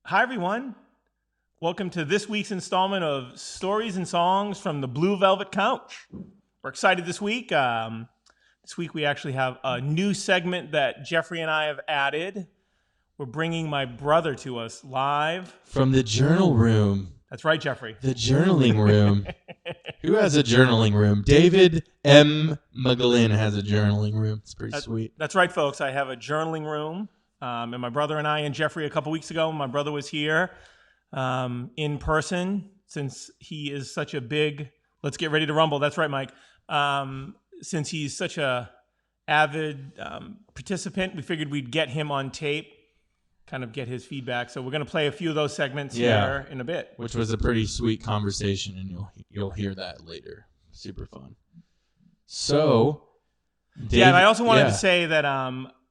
Hi, everyone. Welcome to this week's installment of Stories and Songs from the Blue Velvet Couch. We're excited this week. This week we actually have a new segment that Jeffrey and I have added. We're bringing my brother to us live. From the journal room. That's right, Jeffrey. The journaling room. Who has a journaling room? David M. McGlynn has a journaling room. It's pretty sweet. That's right, folks. I have a journaling room. And my brother and I and Jeffrey a couple weeks ago, my brother was here in person since he is such a big, let's get ready to rumble. That's right, Mike. Since he's such a avid participant, we figured we'd get him on tape, kind of get his feedback. So we're going to play a few of those segments here in a bit. Which was a pretty sweet conversation, and you'll hear that later. Super fun. So, Dave, and I also wanted to say that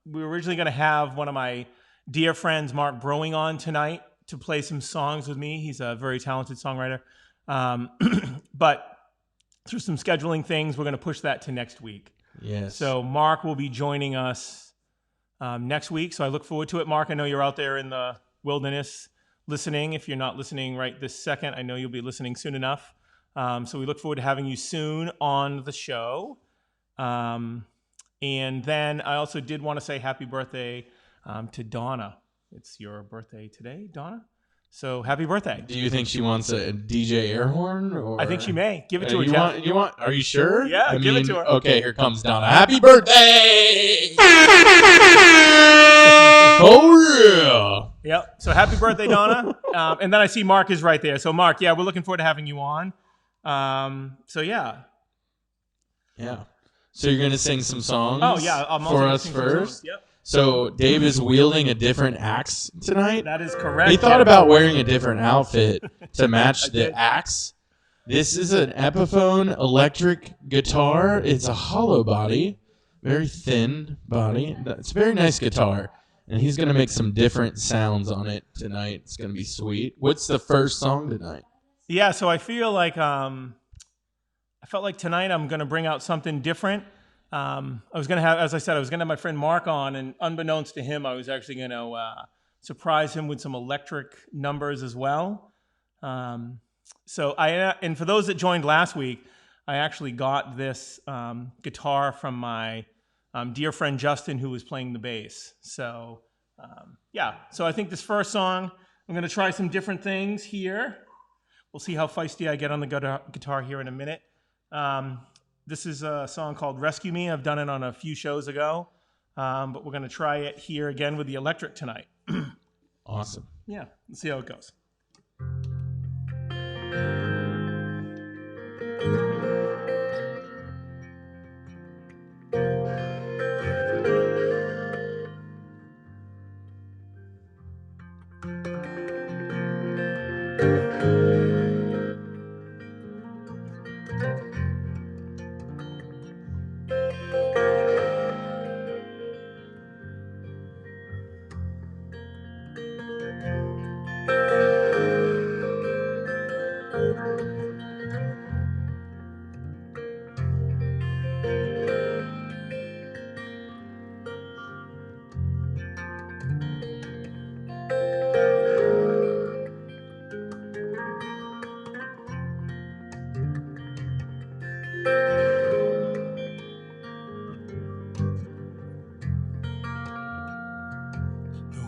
we were originally going to have one of my dear friends, Mark Browing, on tonight to play some songs with me. He's a very talented songwriter. But through some scheduling things, we're going to push that to next week. Yes. So Mark will be joining us next week. So I look forward to it. Mark, I know you're out there in the wilderness listening. If you're not listening right this second, I know you'll be listening soon enough. So we look forward to having you soon on the show. And then I also did want to say happy birthday to Donna. It's your birthday today, Donna. So happy birthday. Do you think she wants a DJ air horn? Or? I think she may. Give it to her, Jeff. You want? Are you sure? Yeah, give it to her. Okay, here comes Donna. Happy birthday! Oh, yeah. Yep. So happy birthday, Donna. And then I see Mark is right there. So Mark, we're looking forward to having you on. So yeah. Yeah. So you're going to sing some songs for us first? Yep. So Dave is wielding a different axe tonight. That is correct. He thought about wearing a different outfit to match the axe. This is an Epiphone electric guitar. It's a hollow body, very thin body. It's a very nice guitar. And he's going to make some different sounds on it tonight. It's going to be sweet. What's the first song tonight? Yeah, so I feel like I felt like tonight I'm going to bring out something different. I was going to have, as I said, I was going to have my friend Mark on, and unbeknownst to him, I was actually going to surprise him with some electric numbers as well. And for those that joined last week, I actually got this guitar from my dear friend Justin, who was playing the bass. So, so I think this first song, I'm going to try some different things here. We'll see how feisty I get on the guitar here in a minute. This is a song called Rescue Me. I've done it on a few shows ago, but we're going to try it here again with the electric tonight. Awesome. Yeah, let's see how it goes.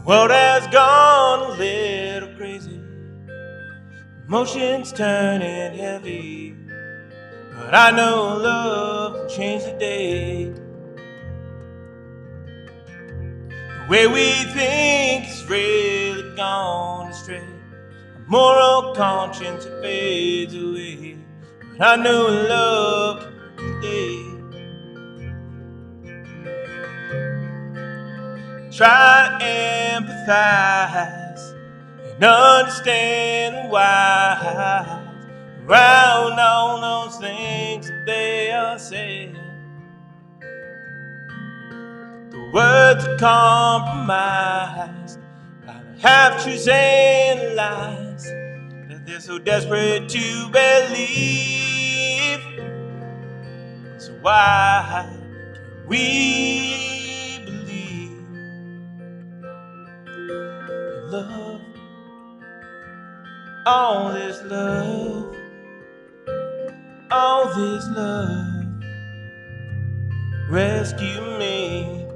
World has gone a little crazy, emotions turning heavy, but I know love can change the day. The way we think is really gone astray. A moral conscience it fades away, but I know love can change the day. Try to empathize and understand why around all those things that they are saying. The words are compromised by the half-truths and lies that they're so desperate to believe. So why can't we love All this love, all this love, rescue me.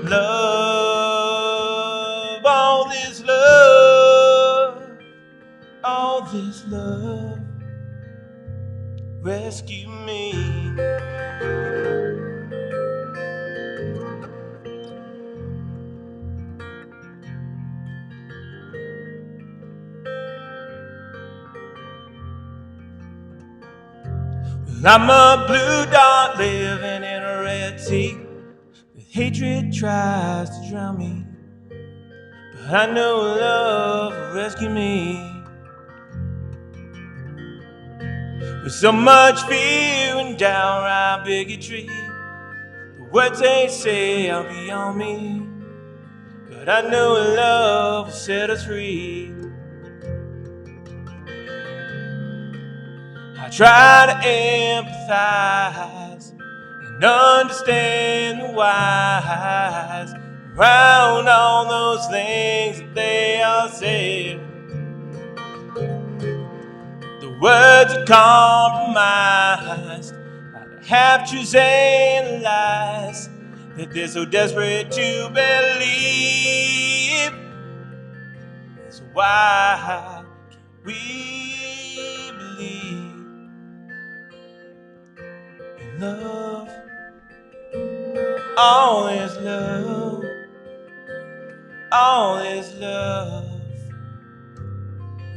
Love, all this love, rescue me. I'm a blue dot living in a red sea. The hatred tries to drown me, but I know love will rescue me. With so much fear and downright bigotry, the words they say are beyond me, but I know love will set us free. I try to empathize and understand the whys around all those things that they all say. The words are compromised by the half-truths and the lies that they're so desperate to believe. So why can't we believe in love? All is love, all is love,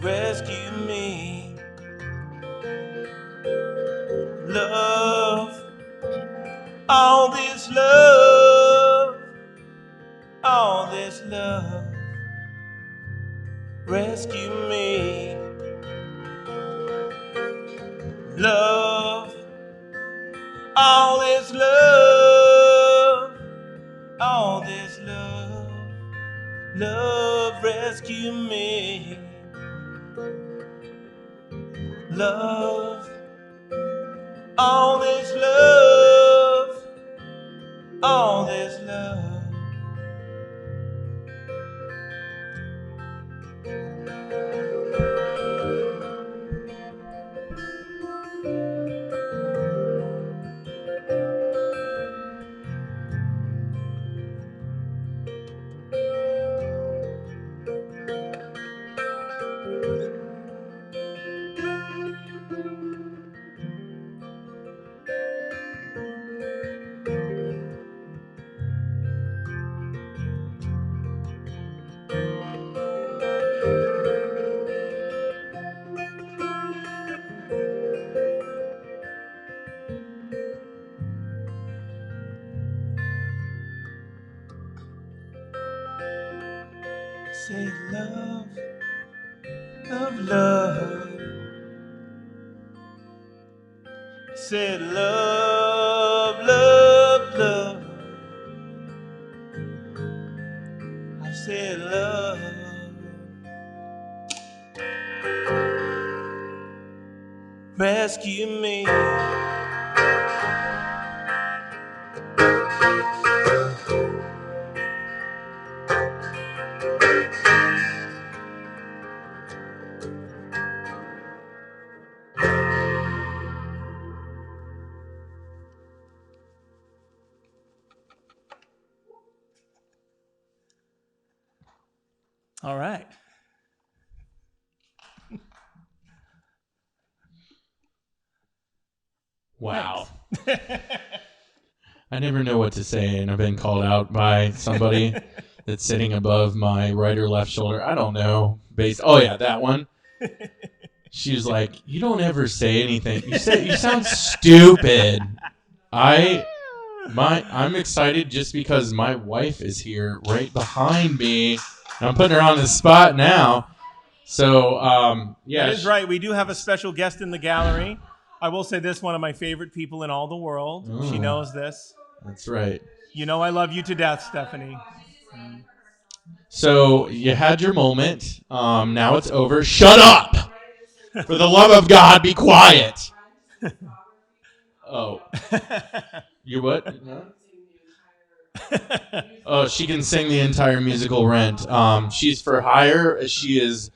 rescue me. Love, all this love, all this love, rescue me. Love, all this love, all this love, love, rescue me. Love, all this love, all this love. Say love, love, love. Say love, love, love. I said love, rescue me. All right. Wow. I never know what to say, and I've been called out by somebody that's sitting above my right or left shoulder. I don't know. Oh yeah, that one. She was like, "You don't ever say anything. You sound stupid." I'm excited just because my wife is here right behind me. And I'm putting her on the spot now. So, yeah. That is right. We do have a special guest in the gallery. I will say this, one of my favorite people in all the world. Oh, she knows this. That's right. You know I love you to death, Stephanie. So, you had your moment. Now it's over. Shut up! For the love of God, be quiet. Oh. You what? No? Oh, she can sing the entire musical Rent. She's for hire. She is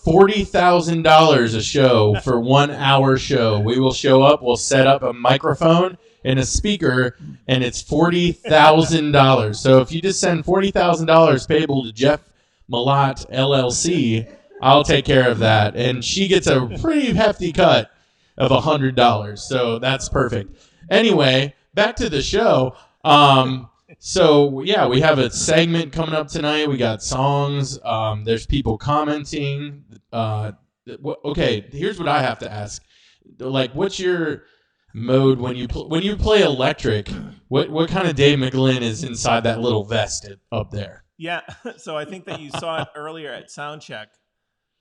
$40,000 a show for 1 hour show. We will show up. We'll set up a microphone and a speaker, and it's $40,000. So if you just send $40,000 payable to Jeff Malott LLC, I'll take care of that. And she gets a pretty hefty cut of $100. So that's perfect. Anyway, back to the show. So yeah, we have a segment coming up tonight. We got songs. There's people commenting. Okay, here's what I have to ask. Like, what's your mode when you play electric? What kind of Dave McGlynn is inside that little vest up there? Yeah, so I think that you saw it earlier at Soundcheck.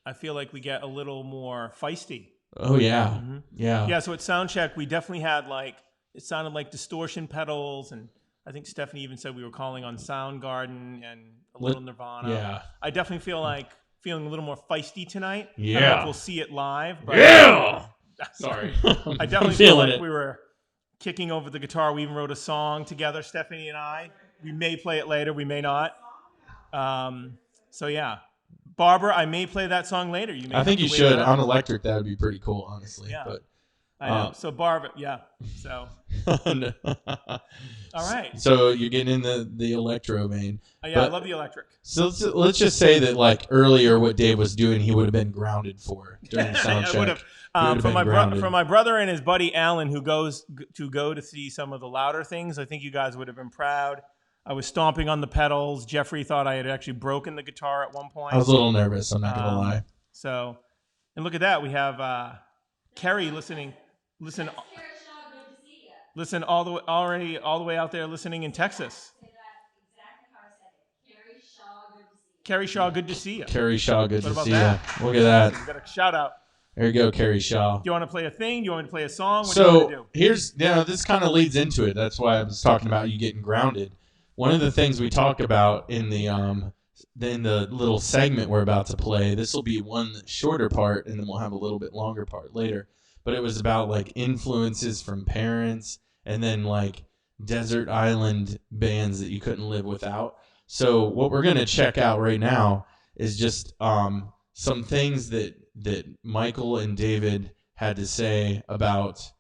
I feel like we get a little more feisty. Oh yeah, Mm-hmm. yeah. Yeah, so at Soundcheck, we definitely had it sounded like distortion pedals, and I think Stephanie even said we were calling on Soundgarden and a little Nirvana. Yeah. I definitely feel like feeling a little more feisty tonight. Yeah. I don't know if we'll see it live. But Yeah. Sorry. I definitely feel like we were kicking over the guitar. We even wrote a song together, Stephanie and I. We may play it later. We may not. So yeah. Barbara, I may play that song later. You may. I think you should. On electric, that would be pretty cool, honestly. Yeah. But I know. So Barbara, yeah. So. All right. So you're getting in the electro vein. Yeah, I love the electric. So let's just say that like earlier, what Dave was doing, he would have been grounded for during the sound check. I would have. For my brother and his buddy Alan, who goes to see some of the louder things, I think you guys would have been proud. I was stomping on the pedals. Jeffrey thought I had actually broken the guitar at one point. I was a little nervous. I'm not gonna lie. So, and look at that. We have Kerry listening. Listen all the way out there listening in Texas. Kerry Shaw, good to see you. Kerry Shaw, good to see you. Look at We that. got a shout out. There you go, Kerry Shaw. Do you want to play a thing? Do you want me to play a song? What do you want to do? Here's, this kind of leads into it. That's why I was talking about you getting grounded. One of the things we talk about in the little segment we're about to play, this will be one shorter part, and then we'll have a little bit longer part later. But it was about like influences from parents, and then like desert island bands that you couldn't live without. So what we're gonna check out right now is just some things that Michael and David had to say about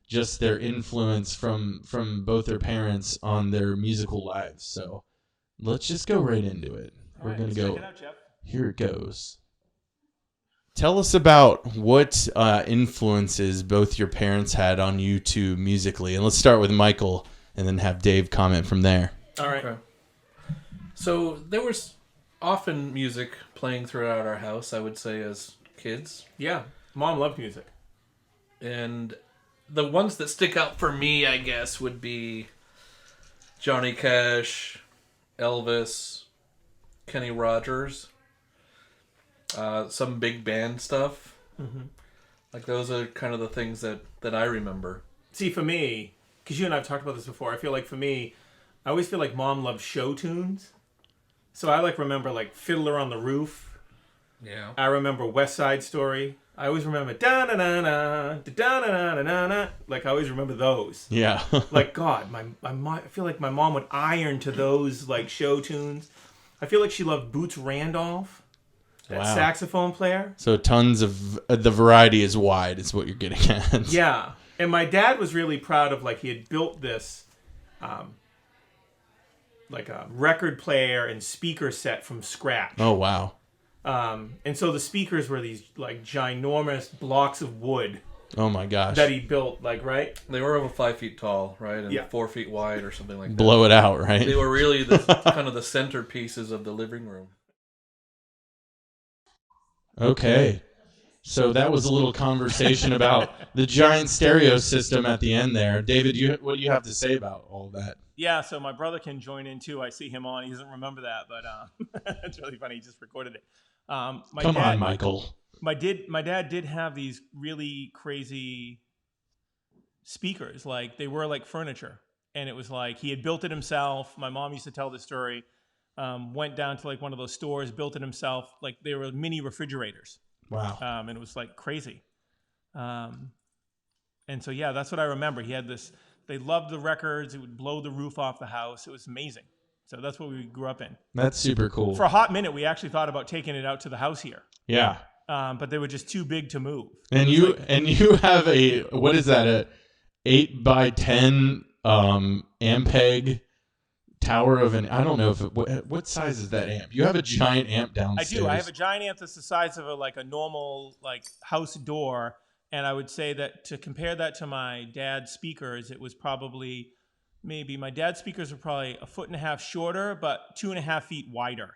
just their influence from both their parents on their musical lives. So let's just go right into it. We're going to go. Check it out, Jeff. Here it goes. Tell us about what influences both your parents had on you two musically. And let's start with Michael and then have Dave comment from there. All right. Okay. So there was often music playing throughout our house, I would say, as kids. Yeah. Mom loved music. And the ones that stick out for me, I guess, would be Johnny Cash, Elvis, Kenny Rogers, some big band stuff. Mm-hmm. Like those are kind of the things that I remember. See, for me, because you and I have talked about this before, I feel like for me, I always feel like Mom loved show tunes. So I remember Fiddler on the Roof. Yeah. I remember West Side Story. I always remember da-na-na-na, da-na-na-na-na. I always remember those. Yeah. God, I feel like my mom would iron to those show tunes. I feel like she loved Boots Randolph, that saxophone player. So tons of the variety is wide is what you're getting at. Yeah. And my dad was really proud of he had built this a record player and speaker set from scratch. Oh wow. And so the speakers were these ginormous blocks of wood. Oh my gosh. That he built, right? They were over 5 feet tall, right? And Yeah. 4 feet wide or something like that. Blow it out, right? They were really the kind of the centerpieces of the living room. Okay. So that was a little conversation about the giant stereo system at the end there. David, what do you have to say about all that? Yeah, so my brother can join in too. I see him on. He doesn't remember that, but it's really funny. He just recorded it. Come on, Michael. My dad did have these really crazy speakers. They were like furniture. And it was he had built it himself. My mom used to tell this story. Went down to one of those stores, built it himself. They were mini refrigerators. Wow. And it was crazy. And so, yeah, that's what I remember. He had this They loved the records. It would blow the roof off the house. It was amazing. So that's what we grew up in. That's super cool. For a hot minute, we actually thought about taking it out to the house here. Yeah. But they were just too big to move. And you have a, what is that, a 8x10 Ampeg tower of an, I don't know if what size is that amp? You have a giant amp downstairs. I do. I have a giant amp that's the size of a normal house door, and I would say that to compare that to my dad's speakers, it was probably maybe my dad's speakers were probably 1.5 feet shorter, but 2.5 feet wider.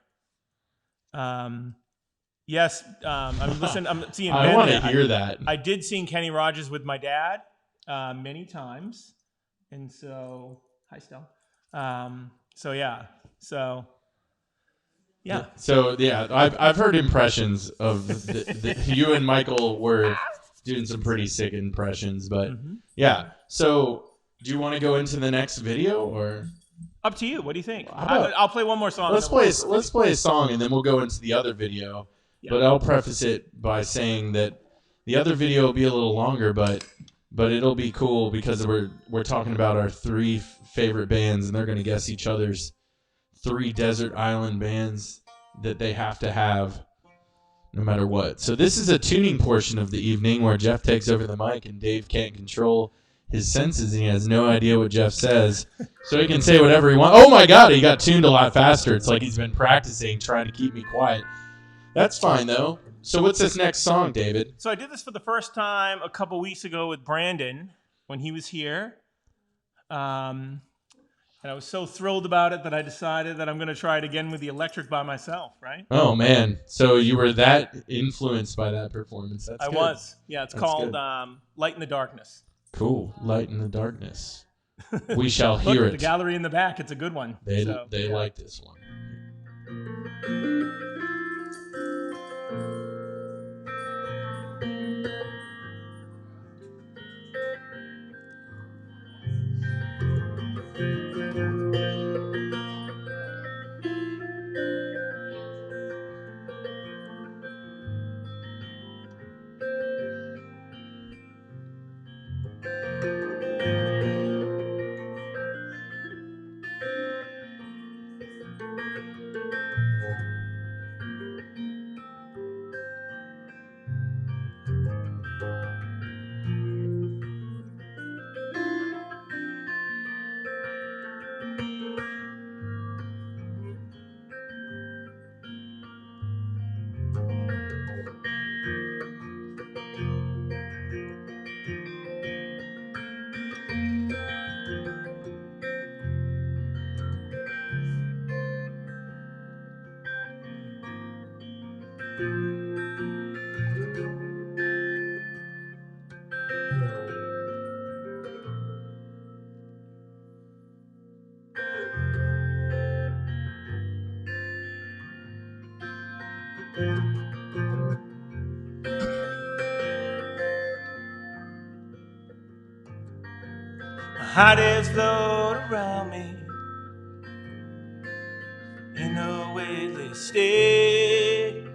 Yes, I'm seeing. I want to hear that. I did sing Kenny Rogers with my dad many times, and so hi, Stella. So yeah. I've heard impressions of you and Michael were doing some pretty sick impressions, but yeah. So do you want to go into the next video or? Up to you. What do you think? I'll play one more song. Let's play a song and then we'll go into the other video. Yeah. But I'll preface it by saying that the other video will be a little longer, but it'll be cool because we're talking about our 3 favorite bands, and they're going to guess each other's 3 desert island bands that they have to have no matter what. So this is a tuning portion of the evening where Jeff takes over the mic and Dave can't control his senses and he has no idea what Jeff says. So he can say whatever he wants. Oh my God, he got tuned a lot faster. It's like he's been practicing trying to keep me quiet. That's fine though. So what's this next song, David? So I did this for the first time a couple weeks ago with Brandon when he was here. And I was so thrilled about it that I decided that I'm going to try it again with the electric by myself, right? Oh, man. So you were that influenced by that performance. That's good. I was. Yeah, it's called Light in the Darkness. Cool. Light in the Darkness. We shall hear Look, it. The gallery in the back. It's a good one. They like this one. Hot air float around me in a weightless state,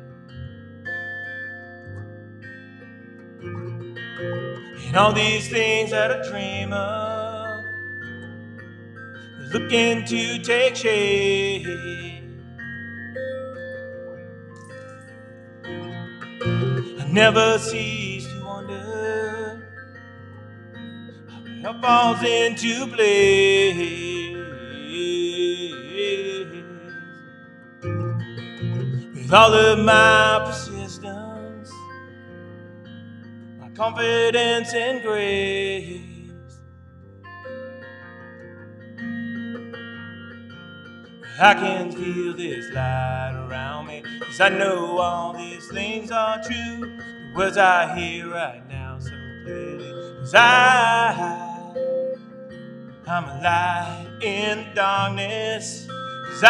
and all these things that I dream of looking to take shape. I never cease to wonder how it falls into place with all of my persistence, my confidence and grace. I can feel this light around me, 'cause I know all these things are true. The words I hear right now so clearly, 'cause I'm a light in the darkness. 'Cause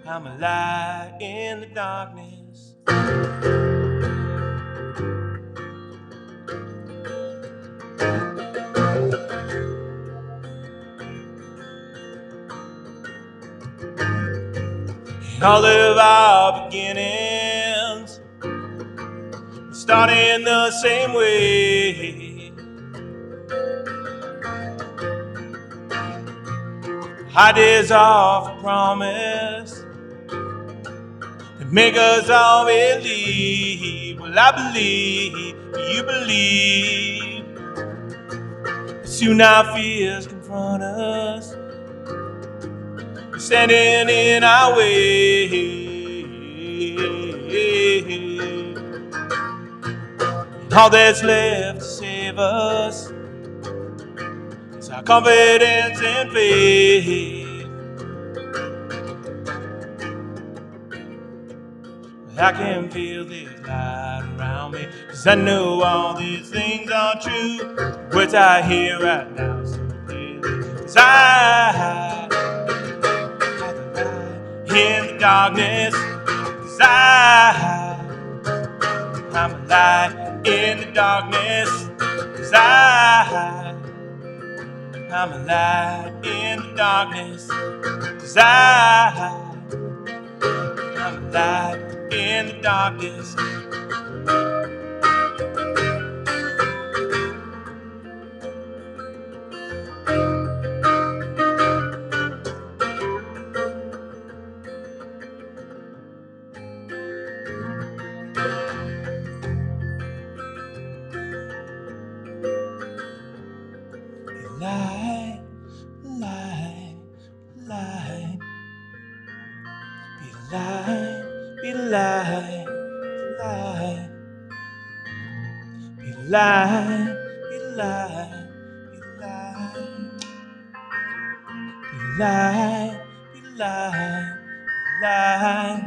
I'm a light in the darkness. And all of our beginnings start in the same way. Ideas of a promise that make us all believe. Well, I believe, you believe. But soon our fears confront us, standing in our way. And all that's left to save us is our confidence and faith. I can feel this light around me, 'cause I know all these things are true. The words I hear right now so clearly, 'cause I in the darkness, 'cause I'm a light in the darkness, 'cause I'm a light in the darkness, 'cause I'm a light in the darkness. Light, light, light. Be the light, be the light, light. Be the light, be the light, be the light. Be the light, be the light, light.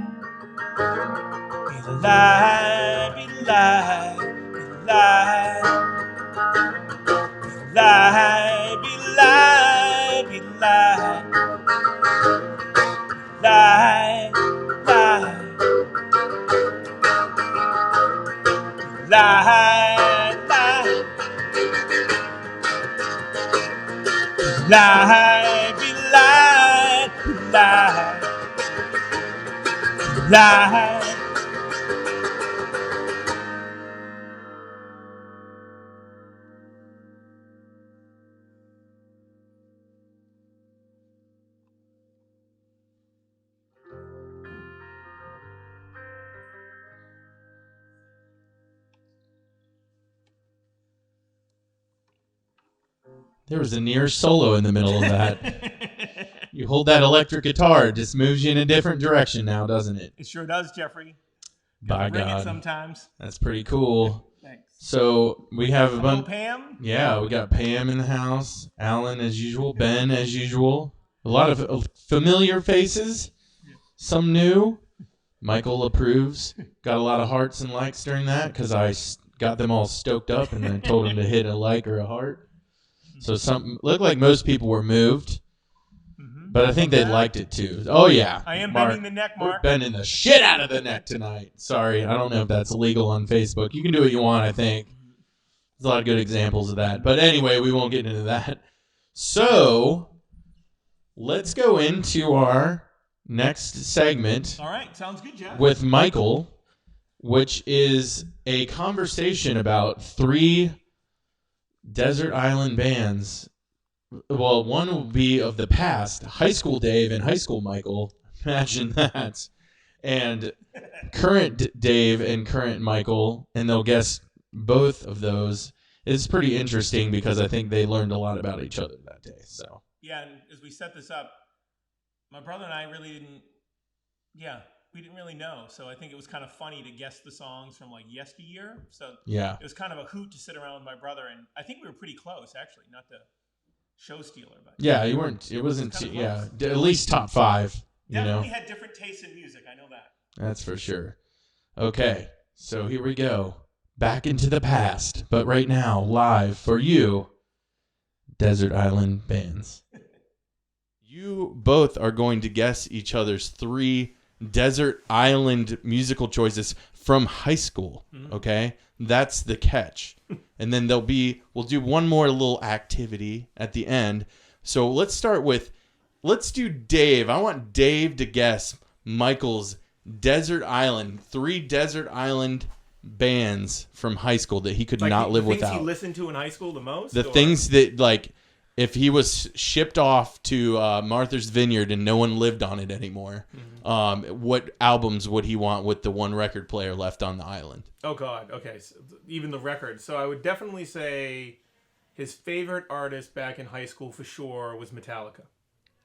Be the light, be the light, be the light. Light, be light, be light, light, light, light, light, light, be light, be light, light. There was a near solo in the middle of that. You hold that electric guitar, it just moves you in a different direction now, doesn't it? It sure does, Jeffrey. By Bring God. it sometimes. That's pretty cool. Thanks. So we have a Hello, bunch. Pam. Yeah, we got Pam in the house, Alan as usual, Ben as usual. A lot of familiar faces, some new. Michael approves. Got a lot of hearts and likes during that because I got them all stoked up and then told them to hit a like or a heart. So some looked like most people were moved, but I think they liked it too. Oh yeah, I am Mark, bending the neck, we're Mark. bending the shit out of the neck tonight. Sorry, I don't know if that's legal on Facebook. You can do what you want, I think. There's a lot of good examples of that. But anyway, we won't get into that. So let's go into our next segment. All right, sounds good, Jeff. With Michael, which is a conversation about 3 desert island bands. Well, one will be of the past, High School Dave and High School Michael. Imagine that. And current Dave and current Michael, and they'll guess both of those. It's pretty interesting because I think they learned a lot about each other that day. So yeah, and as we set this up, my brother and I really didn't. Yeah, we didn't really know. So I think it was kind of funny to guess the songs from like yesteryear. So yeah, it was kind of a hoot to sit around with my brother, and I think we were pretty close actually, not the show stealer, but yeah, you weren't. It wasn't. Yeah, at least top 5. Definitely had different tastes in music. I know that. That's for sure. Okay, so here we go. Back into the past, but right now, live for you, Desert Island bands. You both are going to guess each other's 3 desert island musical choices from high school, okay? That's the catch. And then we'll do one more little activity at the end. So let's do Dave. I want Dave to guess Michael's desert island, 3 desert island bands from high school that he could not live the things without. he listened to in high school the most? The things that, like, if he was shipped off to Martha's Vineyard and no one lived on it anymore, what albums would he want with the one record player left on the island? Oh, God. Okay. So even the record. So I would definitely say his favorite artist back in high school for sure was Metallica.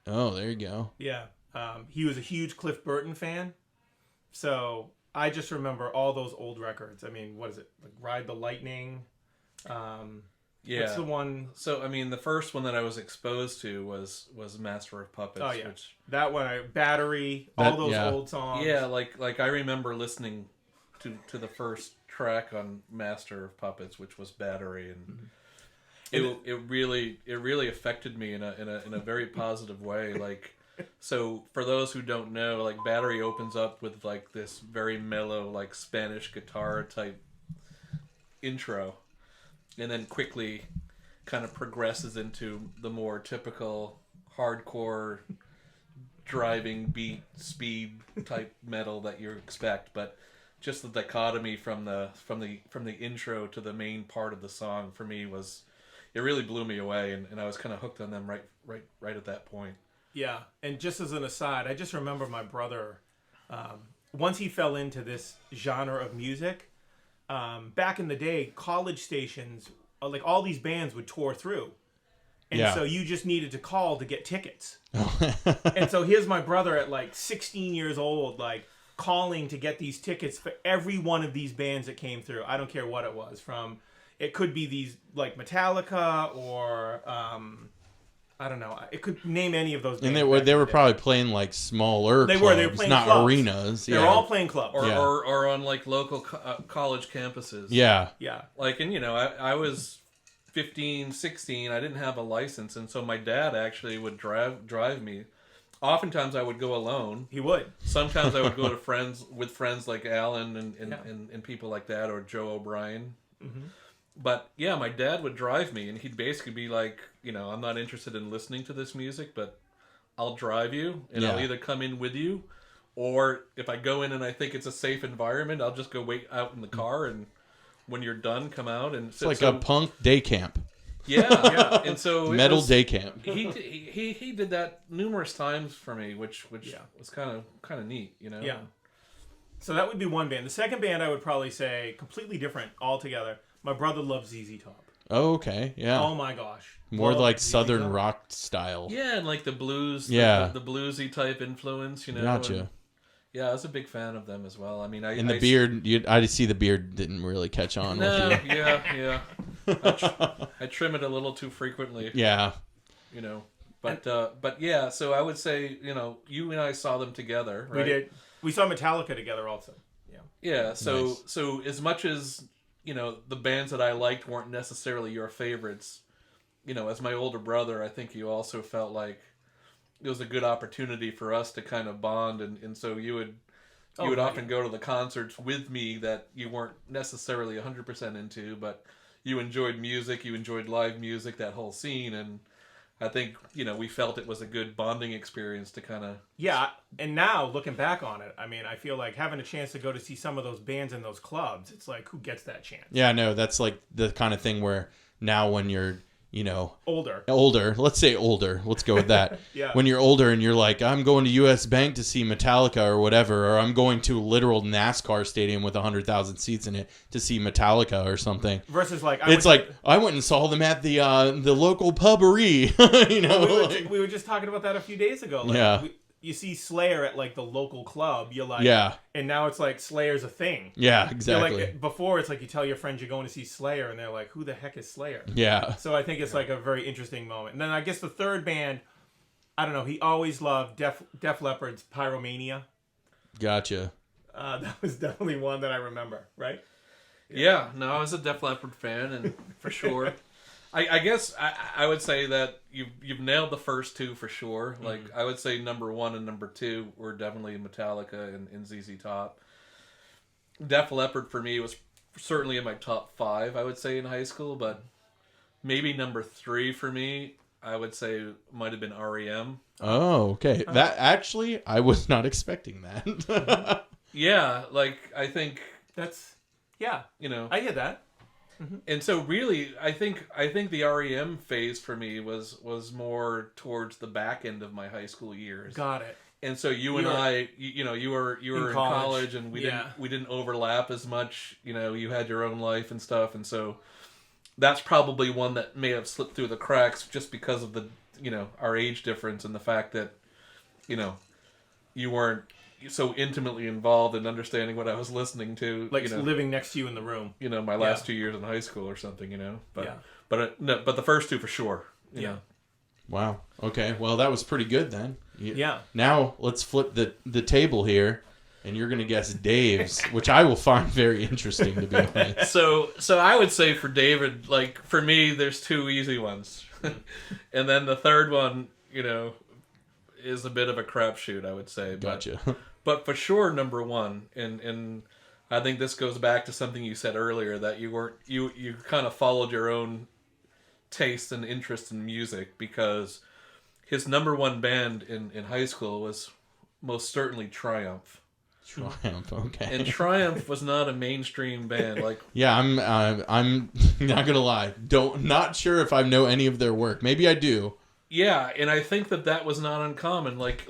Oh, there you go. Yeah. He was a huge Cliff Burton fan. So I just remember all those old records. I mean, what is it? Like Ride the Lightning. Yeah. What's the one? So, I mean, the first one that I was exposed to was Master of Puppets. Oh, yeah. Which, that one. Battery. All those old songs. yeah, like I remember listening to the first track on Master of Puppets, which was Battery, and it really affected me in a very positive way. Like, so for those who don't know, like Battery opens up with like this very mellow, like Spanish guitar type intro, and then quickly kind of progresses into the more typical hardcore driving beat speed type metal that you expect. But just the dichotomy from the intro to the main part of the song for me it really blew me away, and I was kind of hooked on them right at that point. Yeah, and just as an aside, I just remember my brother, once he fell into this genre of music, back in the day, college stations, like all these bands would tour through. And so you just needed to call to get tickets. And so here's my brother at like 16 years old, like calling to get these tickets for every one of these bands that came through. I don't care what it was. It could be these like Metallica or I don't know. It could name any of those bands. And they were probably playing like smaller clubs, they were playing not clubs. arenas. They were all playing clubs. Or on like local college campuses. Yeah. Yeah. Like, and I was 15, 16. I didn't have a license, and so my dad actually would drive me. Oftentimes I would go alone. He would. Sometimes I would go to friends like Alan and people like that, or Joe O'Brien. Mm-hmm. But yeah, my dad would drive me, and he'd basically be like, I'm not interested in listening to this music, but I'll drive you, and I'll either come in with you, or if I go in and I think it's a safe environment, I'll just go wait out in the car, and when you're done, come out. And it's like a punk day camp. Yeah. And so metal day camp. He did that numerous times for me, which was kind of neat, Yeah. So that would be one band. The second band I would probably say completely different altogether. My brother loves ZZ Top. Oh, okay. Yeah. Oh my gosh. More like ZZ southern Top. rock style. Yeah, and like the blues. Yeah. The bluesy type influence, Gotcha. And, yeah, I was a big fan of them as well. I mean, the beard, I see the beard didn't really catch on with you. Yeah. I trim it a little too frequently. Yeah. But yeah, so I would say, you and I saw them together, right? We did. We saw Metallica together also. Yeah. Yeah, so Nice. so as much as, the bands that I liked weren't necessarily your favorites, as my older brother, I think you also felt like it was a good opportunity for us to kind of bond, and so you would often go to the concerts with me that you weren't necessarily 100% into, but you enjoyed music, you enjoyed live music, that whole scene, and I think, we felt it was a good bonding experience to kind of... Yeah, and now, looking back on it, I mean, I feel like having a chance to go to see some of those bands in those clubs, it's like, who gets that chance? Yeah, no, that's like the kind of thing where now when you're, Older, let's say older, let's go with that. Yeah. When you're older and you're like, I'm going to US Bank to see Metallica or whatever, or I'm going to a literal NASCAR stadium with 100,000 seats in it to see Metallica or something. Versus like... I went and saw them at the local pubbery, We were just talking about that a few days ago. Like, yeah. You see Slayer at like the local club, you're like... Yeah. And now it's like Slayer's a thing. Yeah, exactly. Like, before it's like you tell your friends you're going to see Slayer and they're like, who the heck is Slayer? Yeah. So I think it's like a very interesting moment. And then I guess the third band, I don't know, he always loved Def Leppard's Pyromania. Gotcha. That was definitely one that I remember, right? Yeah, no, I was a Def Leppard fan, and for sure. I guess I would say that you've nailed the first two for sure. Like, I would say number one and number two were definitely Metallica and ZZ Top. Def Leppard for me was certainly in my top 5, I would say, in high school, but maybe number 3 for me, I would say might have been REM. Oh, okay. That actually, I was not expecting that. Yeah, like, I think... That's... Yeah. I get that. And so really, I think the REM phase for me was more towards the back end of my high school years. Got it. And so you and I, you were in college, and we didn't overlap as much. You had your own life and stuff, and so that's probably one that may have slipped through the cracks just because of the our age difference and the fact that you weren't so intimately involved in understanding what I was listening to, like living next to you in the room. My last 2 years in high school or something. But the first two for sure. You know. Wow. Okay. Well, that was pretty good then. Yeah. Now let's flip the table here, and you're gonna guess Dave's, which I will find very interesting, to be honest. So I would say for David, like for me, there's two easy ones, and then the third one, is a bit of a crapshoot, I would say. Gotcha. But for sure, number one, and I think this goes back to something you said earlier, that you kind of followed your own taste and interest in music, because his number one band in high school was most certainly Triumph. Triumph, okay. And Triumph was not a mainstream band. Like, yeah, I'm not gonna lie. Not sure if I know any of their work. Maybe I do. Yeah, and I think that was not uncommon. Like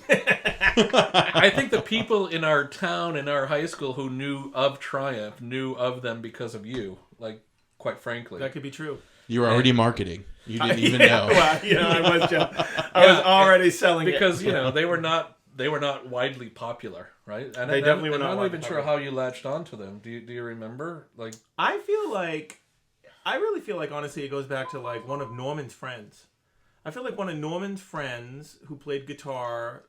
I think the people in our town, in our high school, who knew of Triumph knew of them because of you. Like, quite frankly, that could be true. You were already marketing. You didn't even know. Well, I was already selling because it. they were not widely popular, right? And they definitely were not. I'm not even sure how you latched onto them. Do you remember? Like, I really feel like honestly, it goes back to like one of Norman's friends. I feel like one of Norman's friends who played guitar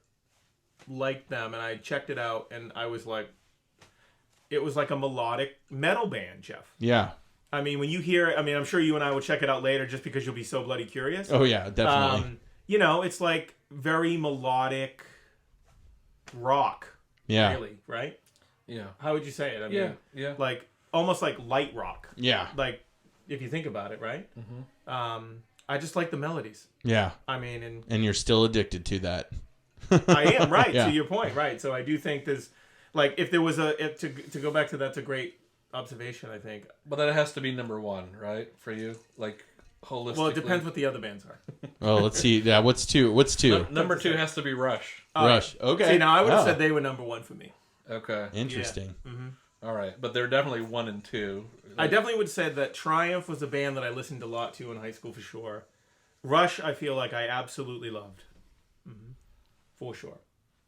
liked them, and I checked it out, and I was like, it was like a melodic metal band, Jeff. Yeah. I mean, when you hear it, I'm sure you and I will check it out later just because you'll be so bloody curious. Oh, yeah, definitely. It's like very melodic rock. Yeah. Really, right? Yeah. How would you say it? I mean, yeah. Like, almost like light rock. Yeah. Like, if you think about it, right? Mm-hmm. I just like the melodies. Yeah. I mean, and you're still addicted to that. I am, right, Yeah. to your point, right. So I do think there's, like, if there was to go back to that's a great observation, I think. But that has to be number one, right, for you? Like, holistically. Well, it depends what the other bands are. Oh, let's see. Yeah, what's two? Number two has to be Rush. Rush. Okay. See, now I would have said they were number one for me. Okay. Interesting. Yeah. Mm-hmm. All right, but they're definitely 1 and 2. I definitely would say that Triumph was a band that I listened a lot to in high school for sure. Rush, I feel like I absolutely loved. Mm-hmm. For sure.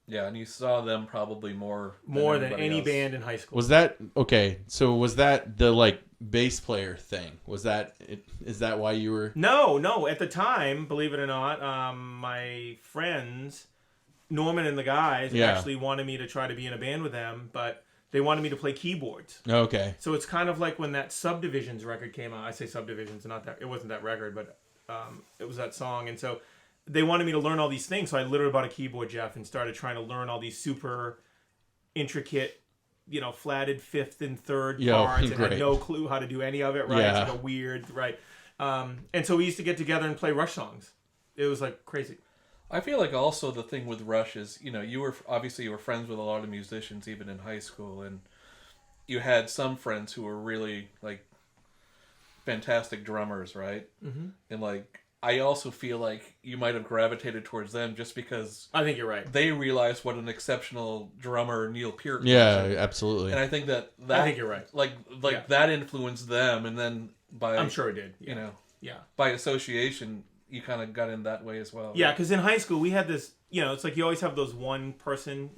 Yeah, and you saw them probably more than any else. band in high school. Was that okay? So was that the like bass player thing? Was that it? Is that why you were? No. At the time, believe it or not, my friends, Norman and the guys, actually wanted me to try to be in a band with them, but they wanted me to play keyboards. Okay. So it's kind of like when that Subdivisions record came out. I say Subdivisions, it wasn't that record, but it was that song, and so they wanted me to learn all these things. So I literally bought a keyboard, Jeff, and started trying to learn all these super intricate, flatted fifth and third parts, and had no clue how to do any of it. Right? Yeah. It's like a weird, right? And so we used to get together and play Rush songs. It was like crazy. I feel like also the thing with Rush is, you were friends with a lot of musicians even in high school, and you had some friends who were really like fantastic drummers, right? Mm-hmm. And like, I also feel like you might have gravitated towards them just because I think you're right. They realized what an exceptional drummer Neil Peart was. Yeah, absolutely. And I think that I think you're right. Like that influenced them, and then I'm sure it did. Yeah. By association, you kind of got in that way as well. Yeah, because in high school we had this. It's like you always have that one person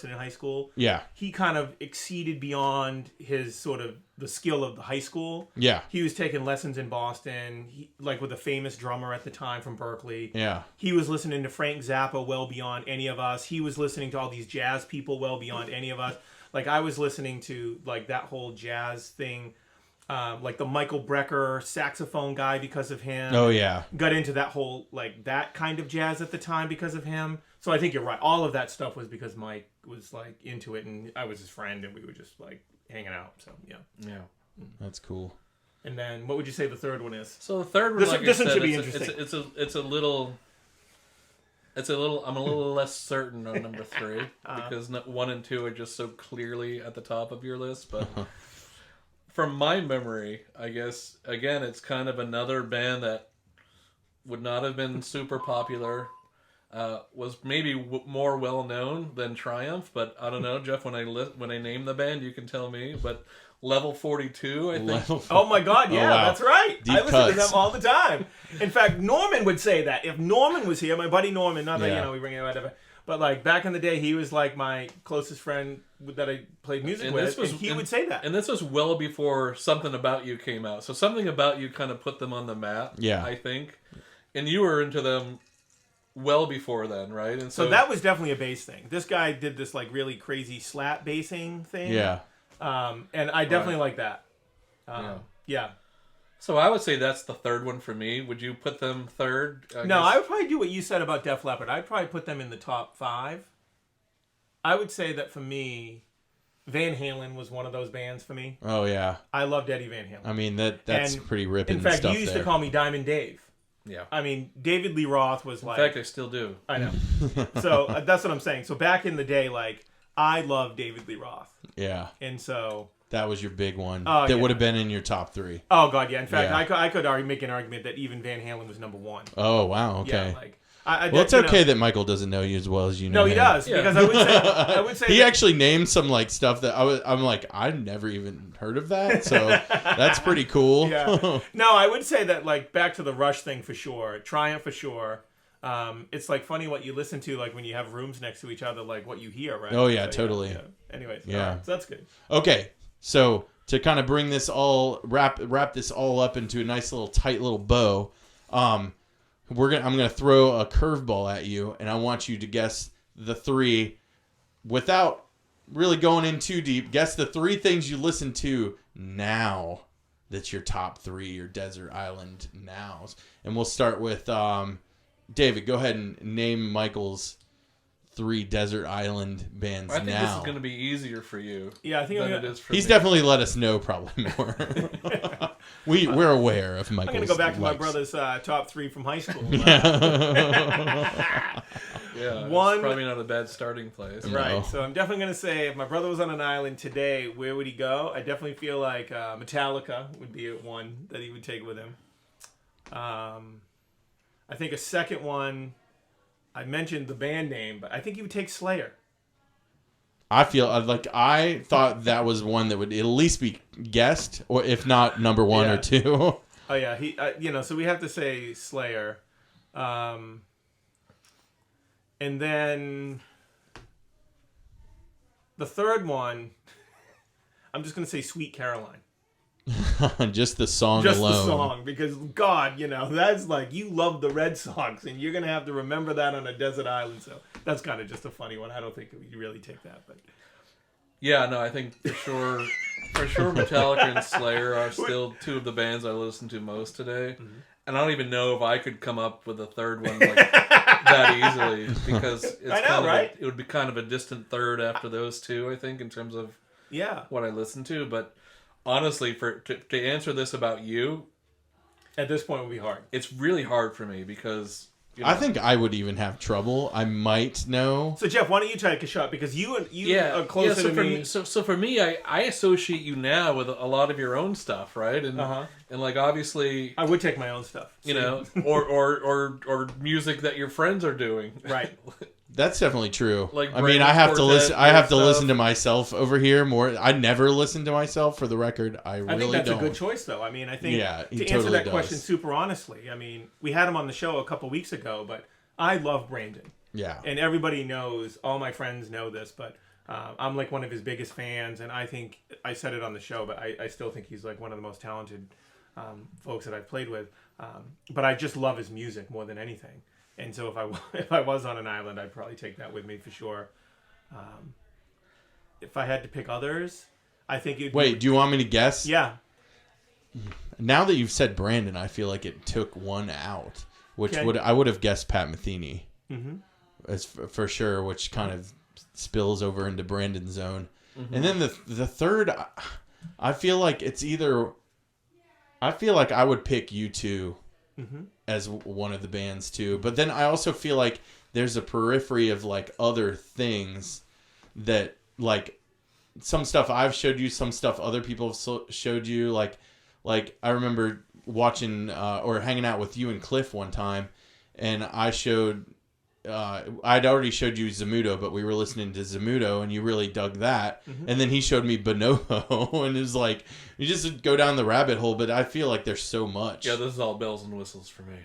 in high school. Yeah. He kind of exceeded beyond his sort of the skill of the high school. Yeah. He was taking lessons in Boston, like with a famous drummer at the time from Berkeley. Yeah. He was listening to Frank Zappa well beyond any of us. He was listening to all these jazz people well beyond any of us. Like I was listening to like that whole jazz thing. Like the Michael Brecker saxophone guy because of him. Oh, yeah. Got into that whole, like, that kind of jazz at the time because of him. So I think you're right. All of that stuff was because Mike was, like, into it, and I was his friend, and we were just, like, hanging out. So, yeah. Yeah. That's cool. And then, what would you say the third one is? So the third one, this one should be interesting. It's a little... I'm a little less certain on number 3 because 1 and 2 are just so clearly at the top of your list, but... from my memory, I guess, again, it's kind of another band that would not have been super popular. Was maybe more well known than Triumph, but I don't know, Jeff. When I name the band, you can tell me. But Level 42, I think. Oh my God, yeah, wow. that's right. Deep I listen cuts. to them all the time. In fact, Norman would say that. If Norman was here, my buddy Norman, not that we bring it whatever, but like back in the day, he was like my closest friend that I played music with, and he would say that. And this was well before Something About You came out. So Something About You kind of put them on the map, I think. And you were into them well before then, right? And so that was definitely a bass thing. This guy did this like really crazy slap bassing thing. Yeah. And I definitely like that. Yeah. So I would say that's the third one for me. Would you put them third? I would probably do what you said about Def Leppard. I'd probably put them in the top 5. I would say that for me, Van Halen was one of those bands for me. Oh yeah. I loved Eddie Van Halen. I mean that's pretty ripping. In fact, stuff you used there. to call me Diamond Dave. Yeah. I mean, David Lee Roth was like... In fact, I still do. I know. So that's what I'm saying. So back in the day, like, I loved David Lee Roth. Yeah. And so... That was your big one. Oh, that would have been in your top 3. Oh, God, yeah. In fact, I could make an argument that even Van Halen was number 1. Oh, wow. Okay. Yeah, like... Well, it's okay that Michael doesn't know you as well as you know No, he him. does. Yeah. Because I would say he actually named some like stuff that I'm like, I've never even heard of that. So that's pretty cool. Yeah. No, I would say that like back to the Rush thing for sure. Triumph for sure. It's like funny what you listen to like when you have rooms next to each other, like what you hear, right? Oh yeah, so, totally. Yeah. Anyways, yeah. So that's good. Okay, so to kind of bring this all wrap this all up into a nice little tight little bow, I'm gonna throw a curveball at you, and I want you to guess the 3 without really going in too deep. Guess the 3 things you listen to now. That's your top 3, your desert island nows. And we'll start with David. Go ahead and name Michael's 3 desert island bands now. I think this is going to be easier for you. Yeah, I think than it is for He's me. definitely let us know probably more. We're aware of Michael's I'm going to go back to my likes. brother's top 3 from high school. Yeah, One, it's probably not a bad starting place. Right. No. So I'm definitely going to say if my brother was on an island today, where would he go? I definitely feel like Metallica would be one that he would take with him. I think a second one, I mentioned the band name, but I think he would take Slayer. I thought that was one that would at least be guessed, or if not number 1 or 2. Oh yeah, so we have to say Slayer. And then the third one, I'm just going to say Sweet Caroline. Just the song Just alone. the song, because God, that's like, you love the Red Sox, and you're going to have to remember that on a desert island, so that's kind of just a funny one. I don't think you really take that, but... Yeah, no, I think for sure Metallica and Slayer are still 2 of the bands I listen to most today. Mm-hmm. And I don't even know if I could come up with a third one like that easily, because it would be kind of a distant third after those 2, I think, in terms of what I listen to. But honestly, to answer this about you, at this point, it would be hard. It's really hard for me because... I think I would even have trouble. I might know. So Jeff, why don't you take a shot, because you are closer to me. So for me, I associate you now with a lot of your own stuff, right? And and like obviously, I would take my own stuff, or music that your friends are doing, right? That's definitely true. Like I mean, I have to listen. I have to listen to myself over here more. I never listen to myself, for the record. I really think that's don't. a good choice, though. I mean, I think to answer totally that question super honestly, I mean, we had him on the show a couple weeks ago, but I love Brandon. Yeah. And everybody knows, all my friends know this, but I'm like one of his biggest fans, and I think I said it on the show, but I still think he's like one of the most talented folks that I've played with. But I just love his music more than anything. And so if I was on an island, I'd probably take that with me for sure. If I had to pick others, I think it'd Wait, do you want me to guess? Yeah. Now that you've said Brandon, I feel like it took one out, which I would have guessed Pat Metheny, as for sure, which kind of spills over into Brandon's zone. Mm-hmm. And then the third, I feel like it's either. I feel like I would pick U2 as one of the bands too, but then I also feel like there's a periphery of like other things that like some stuff I've showed you, some stuff other people have showed you. Like I remember watching or hanging out with you and Cliff one time, and I showed. I'd already showed you Zamudo, but we were listening to Zamudo, and you really dug that. Mm-hmm. And then he showed me Bonobo, and it was like, you just go down the rabbit hole, but I feel like there's so much. Yeah, this is all bells and whistles for me.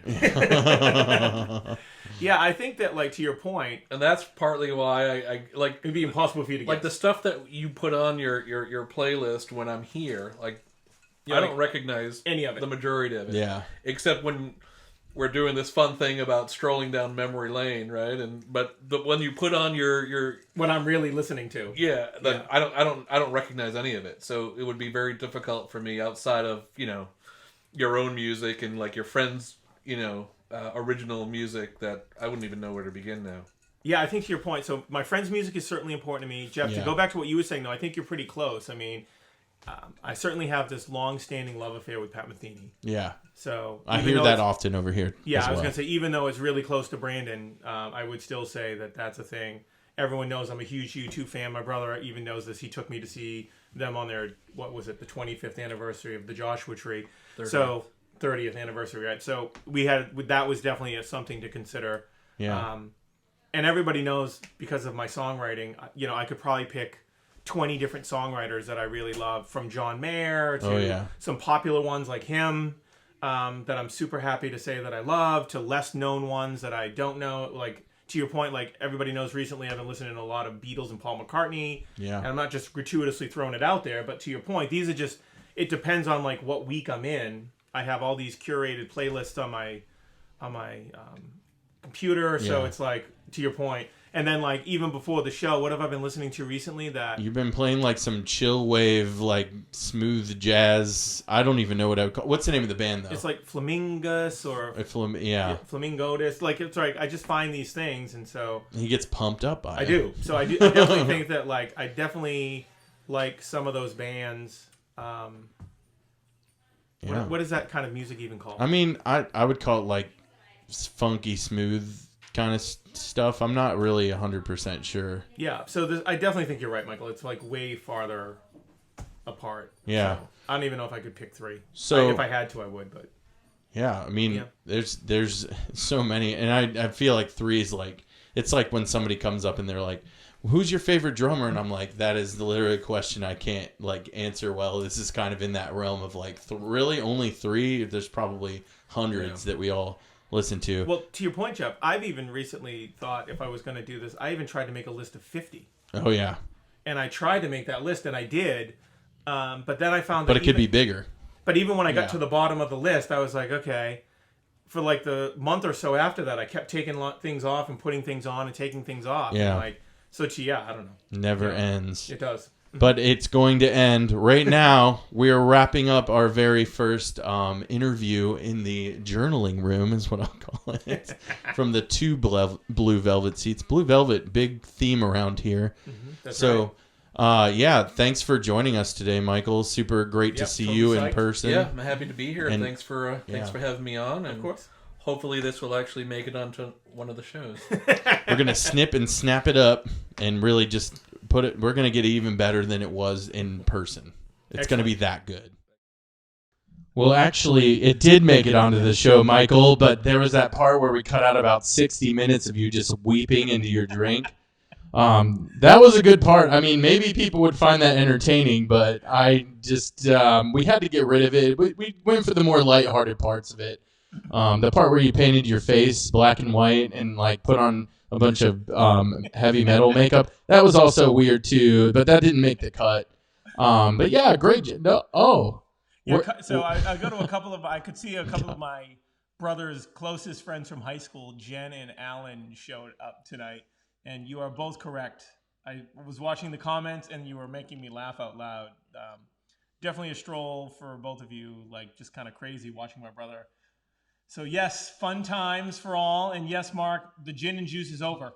Yeah, I think that, like, to your point... And that's partly why I like... It'd be impossible for you to get... Like, the stuff that you put on your playlist when I'm here, like, I don't recognize any of it. The majority of it. Yeah. Except when... We're doing this fun thing about strolling down memory lane, right? But when you put on your what I'm really listening to, I don't recognize any of it. So it would be very difficult for me outside of your own music and like your friends original music that I wouldn't even know where to begin now. Yeah, I think to your point. So my friend's music is certainly important to me, Jeff. To go back to what you were saying, though, I think you're pretty close. I mean. I certainly have this long-standing love affair with Pat Metheny. Yeah. So I hear that often over here. Yeah, I was going to say, even though it's really close to Brandon, I would still say that that's a thing. Everyone knows I'm a huge U2 fan. My brother even knows this. He took me to see them on their, the 25th anniversary of the Joshua Tree. 30th. So 30th anniversary, right? So that was definitely something to consider. Yeah. And everybody knows because of my songwriting, I could probably pick 20 different songwriters that I really love, from John Mayer to some popular ones like him that I'm super happy to say that I love, to less known ones that I don't know. Like, to your point, like, everybody knows recently I've been listening to a lot of Beatles and Paul McCartney. Yeah. And I'm not just gratuitously throwing it out there, but to your point, these are just, it depends on like what week I'm in. I have all these curated playlists on my computer, so it's like, to your point. And then, like, even before the show, what have I been listening to recently that... You've been playing, like, some chill wave, like, smooth jazz. I don't even know what I would call... What's the name of the band, though? It's like Flamingus or... Flamingotus. Like, it's like, I just find these things, and so... He gets pumped up by it. I do. So I definitely think that, like, I definitely like some of those bands. What is that kind of music even called? I mean, I would call it, like, funky, smooth kind of stuff. I'm not really 100% sure. Yeah, so I definitely think you're right, Michael. It's like way farther apart. Yeah. So I don't even know if I could pick three. So if I had to, I would, but... Yeah, I mean, there's so many, and I feel like three is like, it's like when somebody comes up and they're like, who's your favorite drummer? And I'm like, that is literally a question I can't, like, answer well. This is kind of in that realm of, like, really only three? There's probably hundreds that we all... listen to. Well, to your point, Jeff, I've even recently thought if I was going to do this, I even tried to make a list of 50. Oh, yeah. And I tried to make that list, and I did. But then I found that... But it could be bigger. But even when I got to the bottom of the list, I was like, okay. For like the month or so after that, I kept taking things off and putting things on and taking things off. Yeah. And like, so, I don't know. Never ends. It does. But it's going to end right now. We are wrapping up our very first interview in the journaling room, is what I'll call it, from the two Blue Velvet seats. Blue Velvet, big theme around here. Mm-hmm. That's right. Thanks for joining us today, Michael. Super great to see you in person. Yeah, I'm happy to be here. And thanks for having me on. And of course. Hopefully this will actually make it onto one of the shows. We're going to snip and snap it up and really just... we're going to get even better than it was in person. It's going to be that good. Well, actually, it did make it onto the show, Michael, but there was that part where we cut out about 60 minutes of you just weeping into your drink. That was a good part. I mean, maybe people would find that entertaining, but I just, we had to get rid of it. We went for the more lighthearted parts of it. The part where you painted your face black and white and, like, put on a bunch of heavy metal makeup. That was also weird too, but that didn't make the cut. But yeah, great. So I go to a couple of. I could see a couple of my brother's closest friends from high school, Jen and Alan, showed up tonight, and you are both correct. I was watching the comments, and you were making me laugh out loud. Definitely a stroll for both of you, like just kind of crazy watching my brother. So yes, fun times for all, and yes, Mark, the gin and juice is over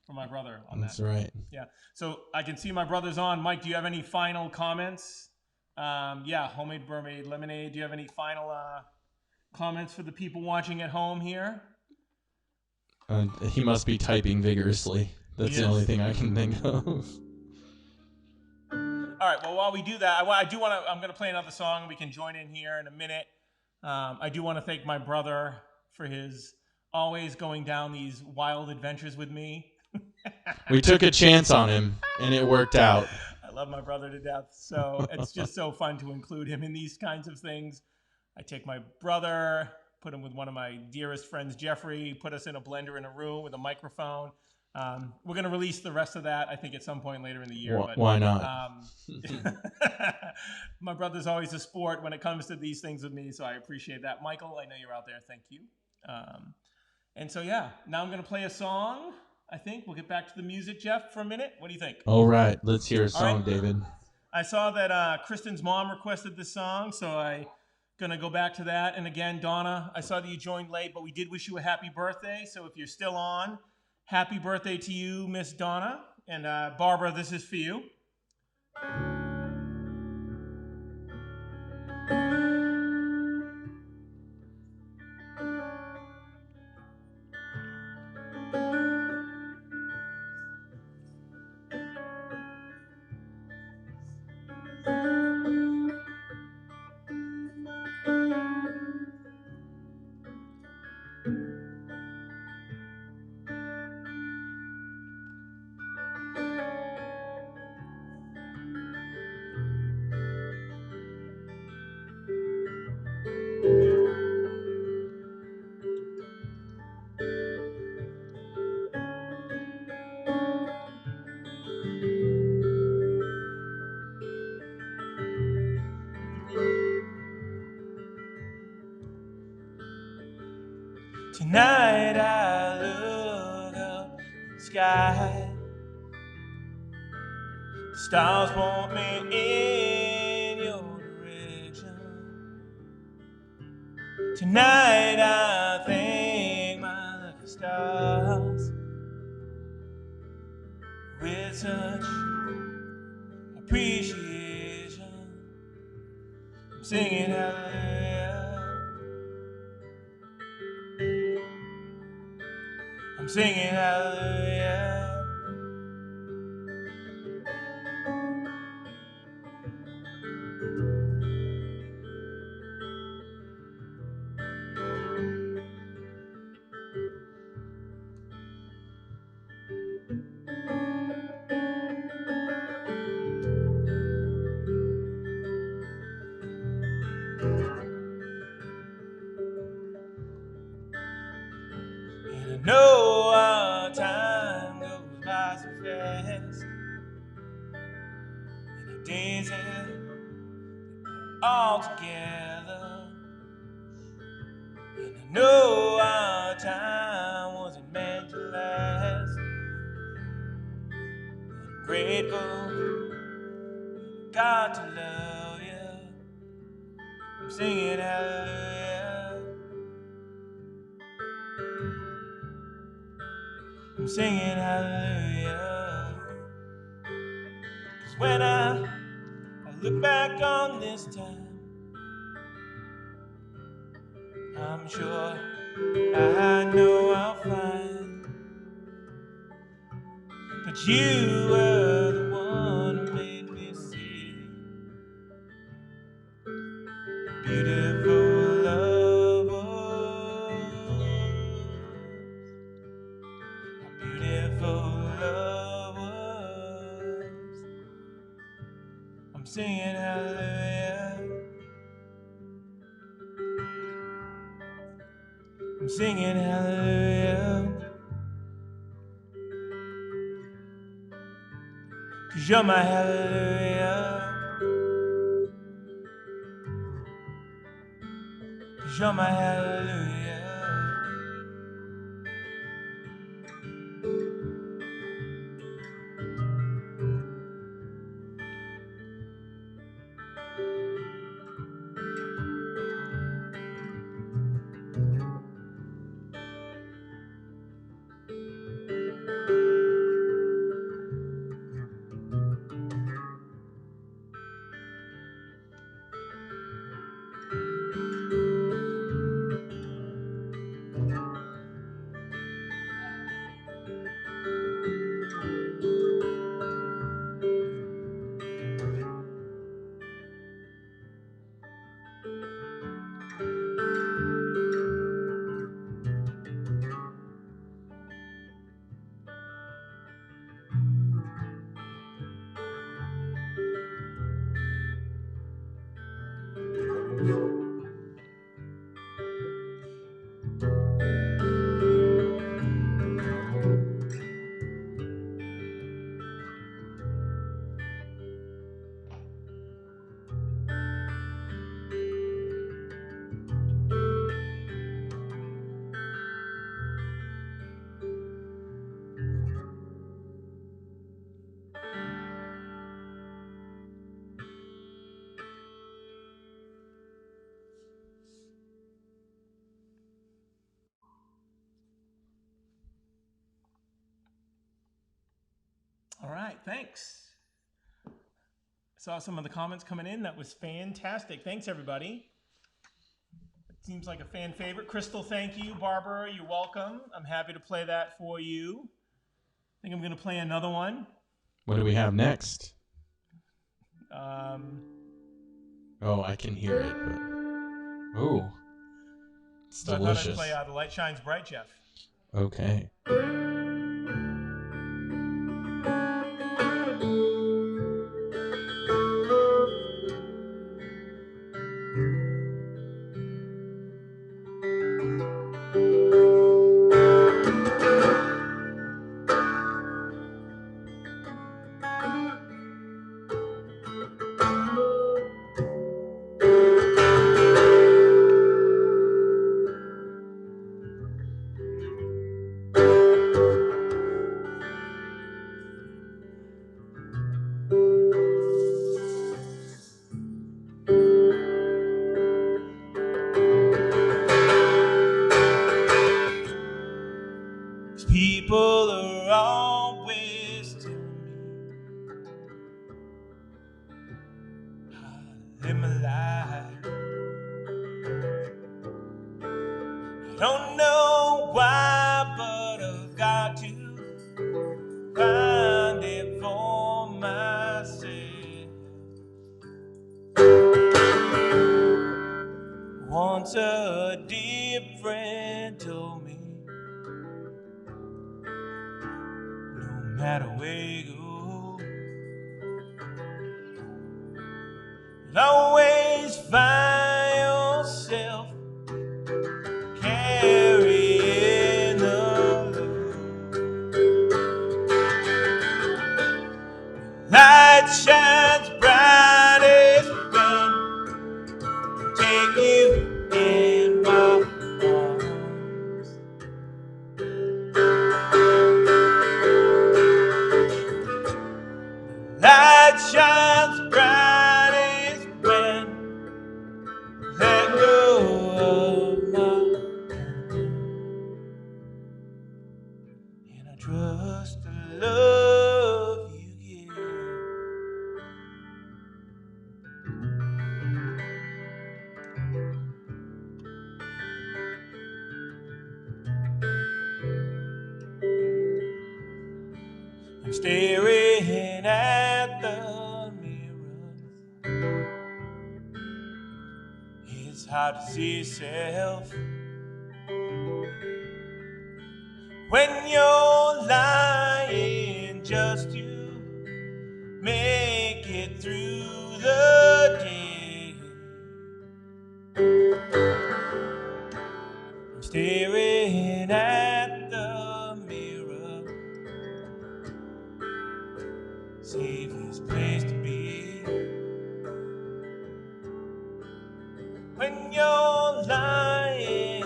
for my brother on that. That's right. Yeah. So I can see my brother's on. Mike, do you have any final comments? Homemade mermaid lemonade. Do you have any final comments for the people watching at home here? He must be typing vigorously. That's the only thing I can think of. All right. Well, while we do that, I do want to. I'm going to play another song, and we can join in here in a minute. I do want to thank my brother for his always going down these wild adventures with me. We took a chance on him, and it worked out. I love my brother to death, so it's just so fun to include him in these kinds of things. I take my brother, put him with one of my dearest friends, Jeffrey, put us in a blender in a room with a microphone. We're going to release the rest of that, I think, at some point later in the year. But, why not? My brother's always a sport when it comes to these things with me, so I appreciate that. Michael, I know you're out there. Thank you. And so, yeah, now I'm going to play a song. I think we'll get back to the music, Jeff, for a minute. What do you think? All right. Let's hear a song, right. David. I saw that Kristen's mom requested this song, so I'm going to go back to that. And again, Donna, I saw that you joined late, but we did wish you a happy birthday. So if you're still on, happy birthday to you, Miss Donna. And Barbara, this is for you. Tonight I look up the sky. The stars point me in your direction. Tonight I thank my lucky stars with such appreciation. I'm singing hallelujah. I'm singing hallelujah. And I know our time goes by so fast, and our days are all together. And I know our time wasn't meant to last. But I'm grateful, God, to love you. I'm singing hallelujah. I'm singing hallelujah. 'Cause when I look back on this time, I'm sure I know I'll find that you were the one who made me see beautiful love was. How beautiful love was. I'm singing hallelujah. I'm singing hallelujah. 'Cause you're my hallelujah. 'Cause you're my hallelujah. All right, thanks. Saw some of the comments coming in. That was fantastic. Thanks, everybody. It seems like a fan favorite. Crystal, thank you. Barbara, you're welcome. I'm happy to play that for you. I think I'm going to play another one. What do we have next? Oh, I can hear it. But... Oh, it's delicious. I thought I'd play The Light Shines Bright, Jeff. Okay. People are always telling me how to live my life. I don't know why, but I've got to find it for myself. Once a dear friend told me, no matter where you go, you'll always find yourself carrying the load. Light shines brightest when take you in my arms. Light shines brightest when let go of my hand. And I trust the love you give. I'm staring at the mirror. It's hard to see yourself when you're lying just to make it through the day. I'm staring at the mirror, safest place to be. When you're lying,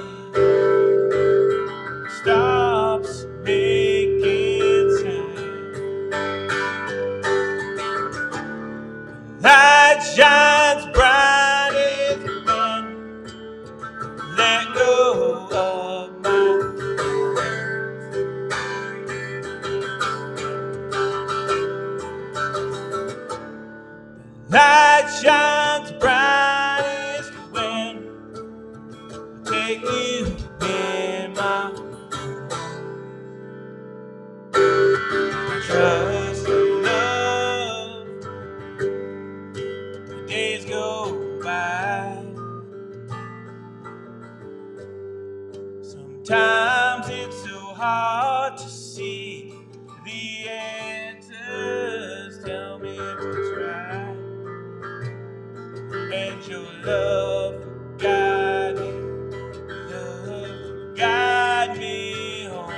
stops making sense. Light shines brightest when let go of my light shines brightest when I take you in my trust and love. The days go by. Sometimes it's so hard to see the answers. Tell me what's right. And your love will guide me, love will guide me home.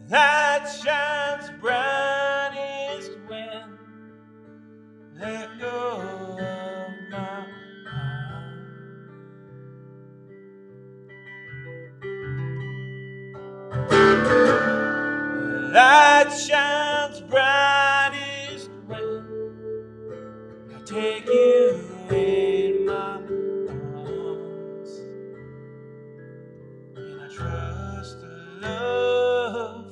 Light shines brightest when let go of my heart. light shines brightest when I take you in my arms, and I trust the love,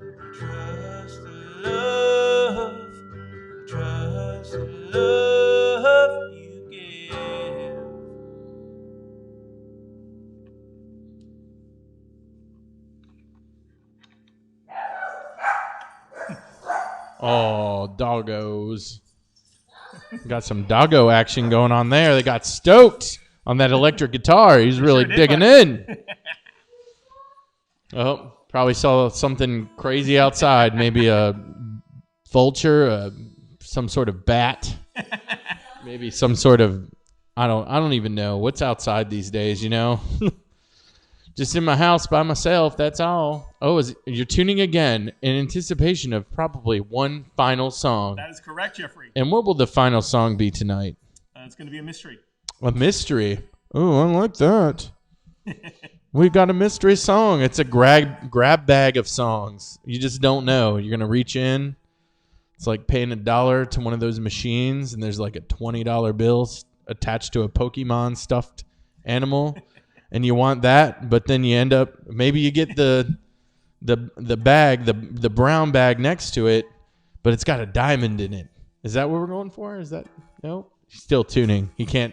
I trust the love, I trust the love you give. Oh, doggos. Got some doggo action going on there. They got stoked on that electric guitar. He's really digging in. Oh, probably saw something crazy outside. Maybe a vulture, some sort of bat. Maybe some sort of I don't even know what's outside these days, you know. Just in my house by myself, that's all. Oh, you're tuning again in anticipation of probably one final song. That is correct, Jeffrey. And what will the final song be tonight? It's going to be a mystery. A mystery? Oh, I like that. We got a mystery song. It's a grab bag of songs. You just don't know. You're going to reach in. It's like paying $1 to one of those machines, and there's like a $20 bill attached to a Pokemon stuffed animal. And you want that, but then you end up, maybe you get the bag, the brown bag next to it, but it's got a diamond in it. Is that what we're going for? Is that, no? He's still tuning. He can't,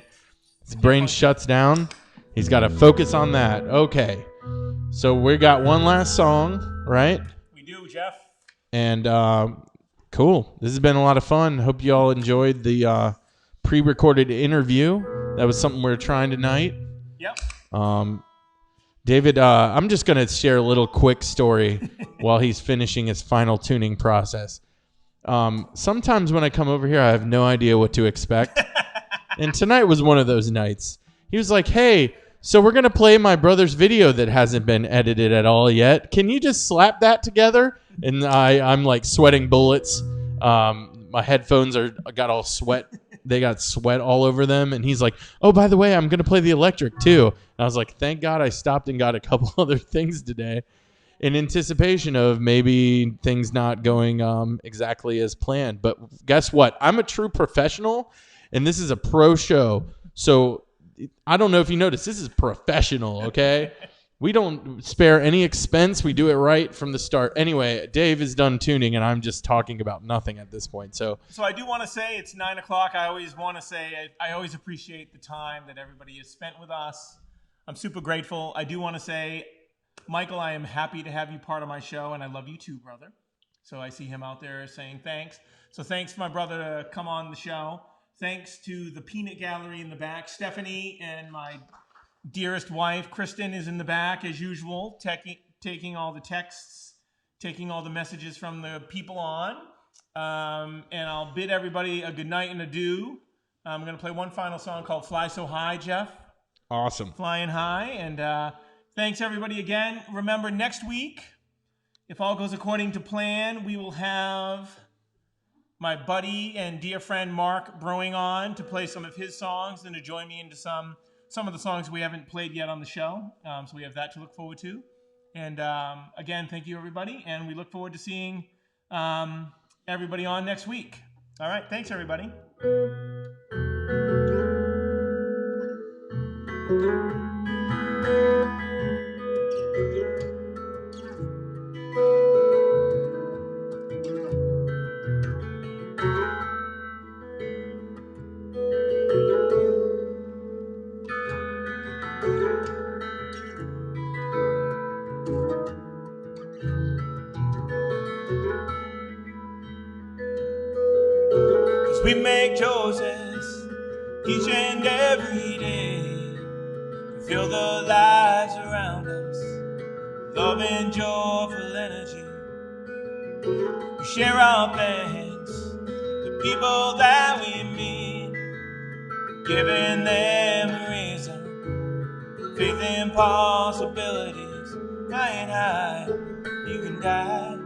his brain shuts down. He's got to focus on that. Okay. So we got one last song, right? We do, Jeff. And cool. This has been a lot of fun. Hope you all enjoyed the pre-recorded interview. That was something we're trying tonight. Yep. David, I'm just going to share a little quick story while he's finishing his final tuning process. Sometimes when I come over here, I have no idea what to expect. And tonight was one of those nights. He was like, hey, so we're going to play my brother's video that hasn't been edited at all yet. Can you just slap that together? And I'm like sweating bullets. My headphones got all sweat. They got sweat all over them. And he's like, oh, by the way, I'm going to play the electric too. And I was like, thank God I stopped and got a couple other things today in anticipation of maybe things not going exactly as planned. But guess what? I'm a true professional, and this is a pro show. So I don't know if you noticed, this is professional, okay? We don't spare any expense. We do it right from the start. Anyway, Dave is done tuning, and I'm just talking about nothing at this point. So I do want to say it's 9 o'clock. I always want to say I always appreciate the time that everybody has spent with us. I'm super grateful. I do want to say, Michael, I am happy to have you part of my show, and I love you too, brother. So I see him out there saying thanks. So thanks for my brother to come on the show. Thanks to the Peanut Gallery in the back. Stephanie and my dearest wife, Kristen, is in the back as usual, taking all the texts, taking all the messages from the people on. And I'll bid everybody a good night and adieu. I'm going to play one final song called Fly So High, Jeff. awesome. Flying high. And thanks, everybody, again. Remember, next week, if all goes according to plan, we will have my buddy and dear friend Mark Browing on to play some of his songs and to join me into some of the songs we haven't played yet on the show. So we have that to look forward to. And again, thank you, everybody. And we look forward to seeing everybody on next week. All right. Thanks, everybody. We make choices each and every day to fill the lives around us with love and joyful energy. We share our plans, the people that we meet, giving them a reason, faith in possibilities. Flying high, you can die,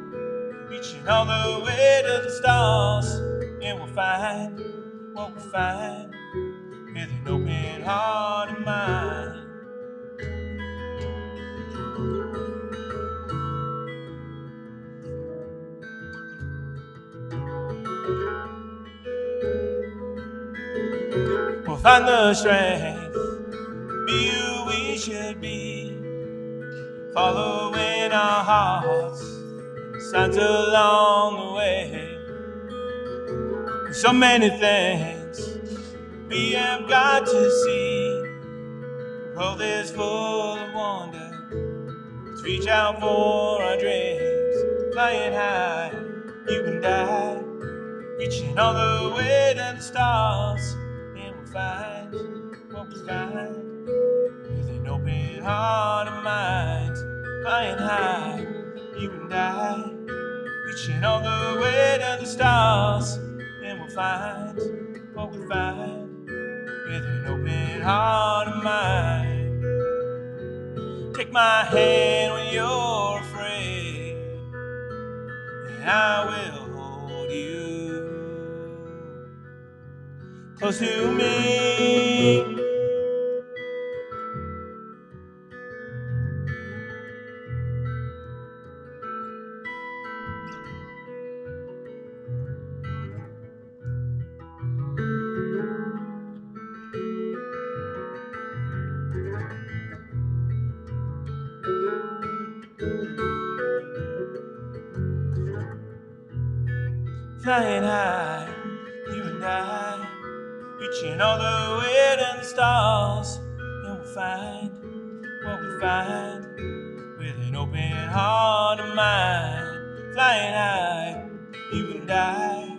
reaching all the way to the stars. And we'll find what we'll find with an open heart and mind. We'll find the strength, be who we should be, following our hearts, signs along the way. So many things we have got to see. The world is full of wonder. Let's reach out for our dreams, flying high, you and I, reaching all the way to the stars, and we'll find what we find with an open heart and mind, flying high, you and I, reaching all the way to the stars, and we'll find what we find with an open heart and mind. Take my hand when you're afraid, and I will hold you close to me. Flying high, you and I, reaching all the way to the stars, and we'll find what we find with an open heart and mind. Flying high, you and I,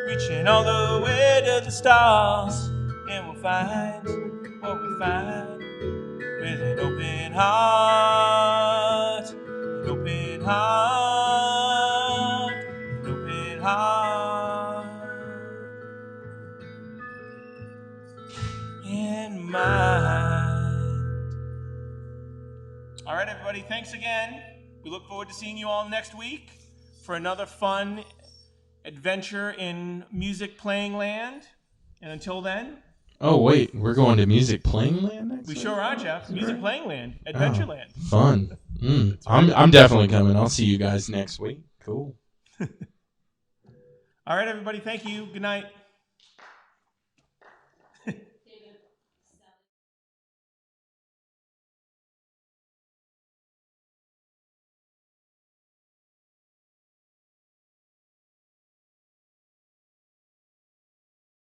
reaching all the way to the stars, and we'll find what we find with an open heart, an open heart, an open heart. In mind. All right, everybody, thanks again. We look forward to seeing you all next week for another fun adventure in music playing land. And until then. Oh, wait, we're going to music playing land next We week? sure are, Jeff. Music playing land, adventure land. Fun. I'm definitely coming. I'll see you guys next week. Cool. All right, everybody, thank you. Good night.